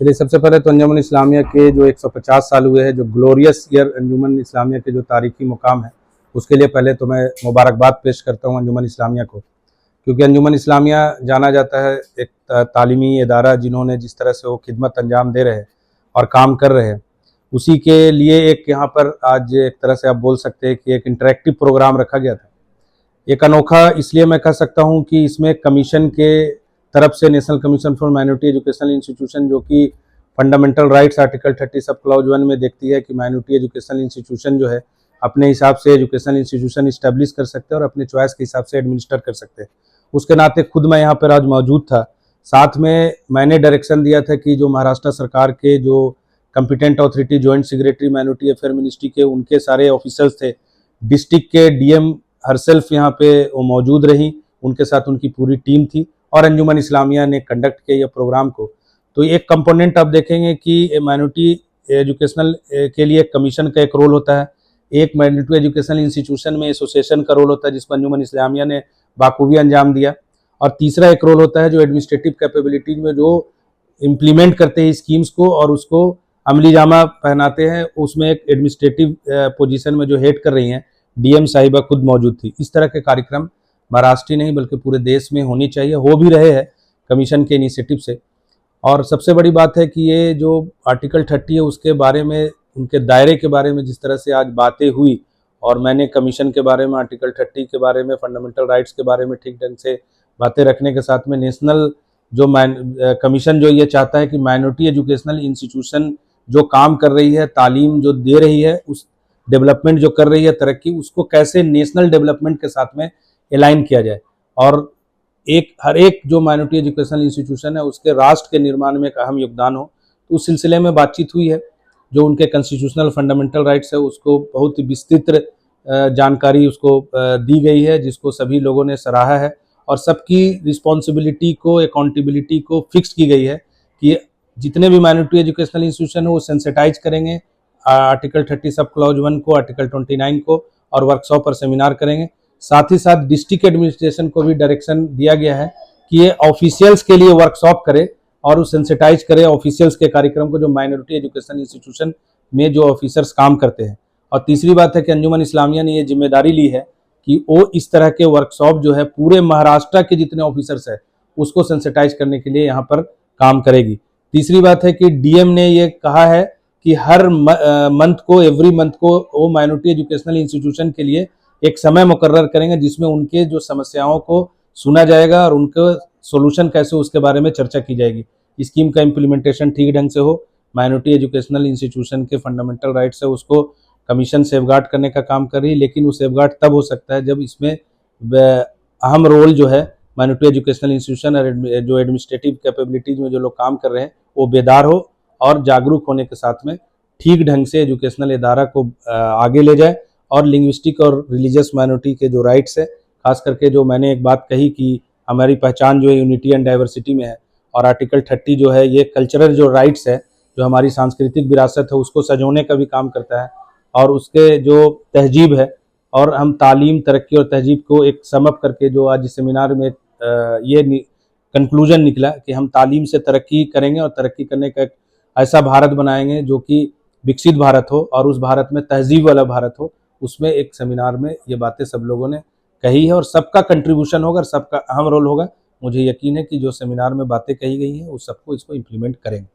चलिए, सबसे पहले तो अंजुमन इस्लामिया के जो 150 साल हुए हैं, जो ग्लोरियस ईयर अंजुमन इस्लामिया के जो तारीखी मुकाम है, उसके लिए पहले तो मैं मुबारकबाद पेश करता हूँ अंजुमन इस्लामिया को, क्योंकि अंजुमन इस्लामिया जाना जाता है एक तालीमी इदारा जिन्होंने जिस तरह से वो खिदमत अंजाम दे रहे हैं और काम कर रहे हैं, उसी के लिए एक यहाँ पर आज एक तरह से आप बोल सकते हैं कि एक इंटरेक्टिव प्रोग्राम रखा गया था। एक अनोखा इसलिए मैं कह सकता हूँ कि इसमें कमीशन के तरफ से national commission for minority educational institution, जो कि fundamental rights article 30 sub clause 1 में देखती है कि माइनॉरिटी एजुकेशनल इंस्टीट्यूशन जो है अपने हिसाब से एजुकेशनल इंस्टीट्यूशन इस्टेब्लिश कर सकते हैं और अपने चॉइस के हिसाब से एडमिनिस्टर कर सकते हैं। उसके नाते खुद मैं यहाँ पर आज मौजूद था। साथ में मैंने डायरेक्शन दिया था कि जो महाराष्ट्र सरकार के जो competent authority joint secretary minority affair ministry के उनके सारे ऑफिसर्स थे, डिस्ट्रिक्ट के डीएम हरसेल्फ यहाँ पे वो मौजूद रही, उनके साथ उनकी पूरी टीम थी और अंजुमन इस्लामिया ने कंडक्ट किया ये प्रोग्राम को। तो एक कंपोनेंट आप देखेंगे कि माइनॉरिटी एजुकेशनल के लिए कमीशन का एक रोल होता है, एक माइनॉरिटी एजुकेशनल इंस्टीट्यूशन में एसोसिएशन का रोल होता है जिसको अंजुमन इस्लामिया ने बाखूबी अंजाम दिया, और तीसरा एक रोल होता है जो एडमिनिस्ट्रेटिव कैपेबिलिटीज में जो इम्प्लीमेंट करते हैं स्कीम्स को और उसको अमली जामा पहनाते हैं, उसमें एक एडमिनिस्ट्रेटिव पोजीशन में जो हेड कर रही हैं डीएम साहिबा खुद मौजूद थी। इस तरह के कार्यक्रम महाराष्ट्र नहीं बल्कि पूरे देश में होनी चाहिए, हो भी रहे हैं कमीशन के इनिशिएटिव से। और सबसे बड़ी बात है कि ये जो आर्टिकल 30 है उसके बारे में, उनके दायरे के बारे में जिस तरह से आज बातें हुई, और मैंने कमीशन के बारे में, आर्टिकल 30 के बारे में, फंडामेंटल राइट्स के बारे में ठीक ढंग से बातें रखने के साथ में नेशनल जो कमीशन जो ये चाहता है कि माइनॉरिटी एजुकेशनल इंस्टीट्यूशन जो काम कर रही है, तालीम जो दे रही है, उस डेवलपमेंट जो कर रही है, तरक्की, उसको कैसे नेशनल डेवलपमेंट के साथ में अलाइन किया जाए और हर एक जो माइनॉरिटी एजुकेशनल इंस्टीट्यूशन है उसके राष्ट्र के निर्माण में एक अहम योगदान हो। तो उस सिलसिले में बातचीत हुई है। जो उनके कॉन्स्टिट्यूशनल फंडामेंटल राइट्स है उसको बहुत ही विस्तृत जानकारी उसको दी गई है, जिसको सभी लोगों ने सराहा है और सबकी रिस्पॉन्सिबिलिटी को, अकाउंटेबिलिटी को फिक्स की गई है कि जितने भी माइनॉरिटी एजुकेशनल इंस्टीट्यूशन है वो सेंसिटाइज करेंगे आर्टिकल 30 सब क्लॉज 1 को, आर्टिकल 29 को, और वर्कशॉप और सेमिनार करेंगे। साथ ही साथ डिस्ट्रिक्ट एडमिनिस्ट्रेशन को भी डायरेक्शन दिया गया है कि ये ऑफिशियल्स के लिए वर्कशॉप करे और उस सेंसिटाइज करे ऑफिशियल्स के कार्यक्रम को जो माइनॉरिटी एजुकेशन इंस्टीट्यूशन में जो ऑफिसर्स काम करते हैं। और तीसरी बात है कि अंजुमन इस्लामिया ने ये जिम्मेदारी ली है कि वो इस तरह के वर्कशॉप जो है पूरे महाराष्ट्र के जितने ऑफिसर्स है उसको सेंसिटाइज करने के लिए यहाँ पर काम करेगी। तीसरी बात है कि डीएम ने ये कहा है कि हर मंथ को, एवरी मंथ को वो माइनॉरिटी एजुकेशनल इंस्टीट्यूशन के लिए एक समय मुकर्रर करेंगे जिसमें उनके जो समस्याओं को सुना जाएगा और उनके सोल्यूशन कैसे उसके बारे में चर्चा की जाएगी। स्कीम का इम्प्लीमेंटेशन ठीक ढंग से हो, माइनॉरिटी एजुकेशनल इंस्टीट्यूशन के फंडामेंटल राइट्स है उसको कमीशन सेफगार्ड करने का काम कर रही है, लेकिन वो सेफगार्ड तब हो सकता है जब इसमें अहम रोल जो है माइनॉरिटी एजुकेशनल इंस्टीट्यूशन और जो एडमिनिस्ट्रेटिव कैपेबिलिटीज में जो लोग काम कर रहे हैं वो बेदार हो और जागरूक होने के साथ में ठीक ढंग से एजुकेशनल इदारा को आगे ले जाए और लिंग्विस्टिक और रिलीजियस माइनॉरिटी के जो राइट्स है, खास करके जो मैंने एक बात कही कि हमारी पहचान जो है यूनिटी एंड डाइवर्सिटी में है, और आर्टिकल 30 जो है ये कल्चरल जो राइट्स है, जो हमारी सांस्कृतिक विरासत है उसको सजोने का भी काम करता है, और उसके जो तहजीब है, और हम तालीम, तरक्की और तहजीब को एक समअप करके जो आज इस सेमिनार में ये कंक्लूजन निकला कि हम तालीम से तरक्की करेंगे और तरक्की करने का एक ऐसा भारत बनाएंगे जो कि विकसित भारत हो और उस भारत में तहजीब वाला भारत हो। उसमें एक सेमिनार में ये बातें सब लोगों ने कही है और सबका कंट्रीब्यूशन होगा और सबका अहम रोल होगा। मुझे यकीन है कि जो सेमिनार में बातें कही गई हैं वो सबको इसको इम्प्लीमेंट करेंगे।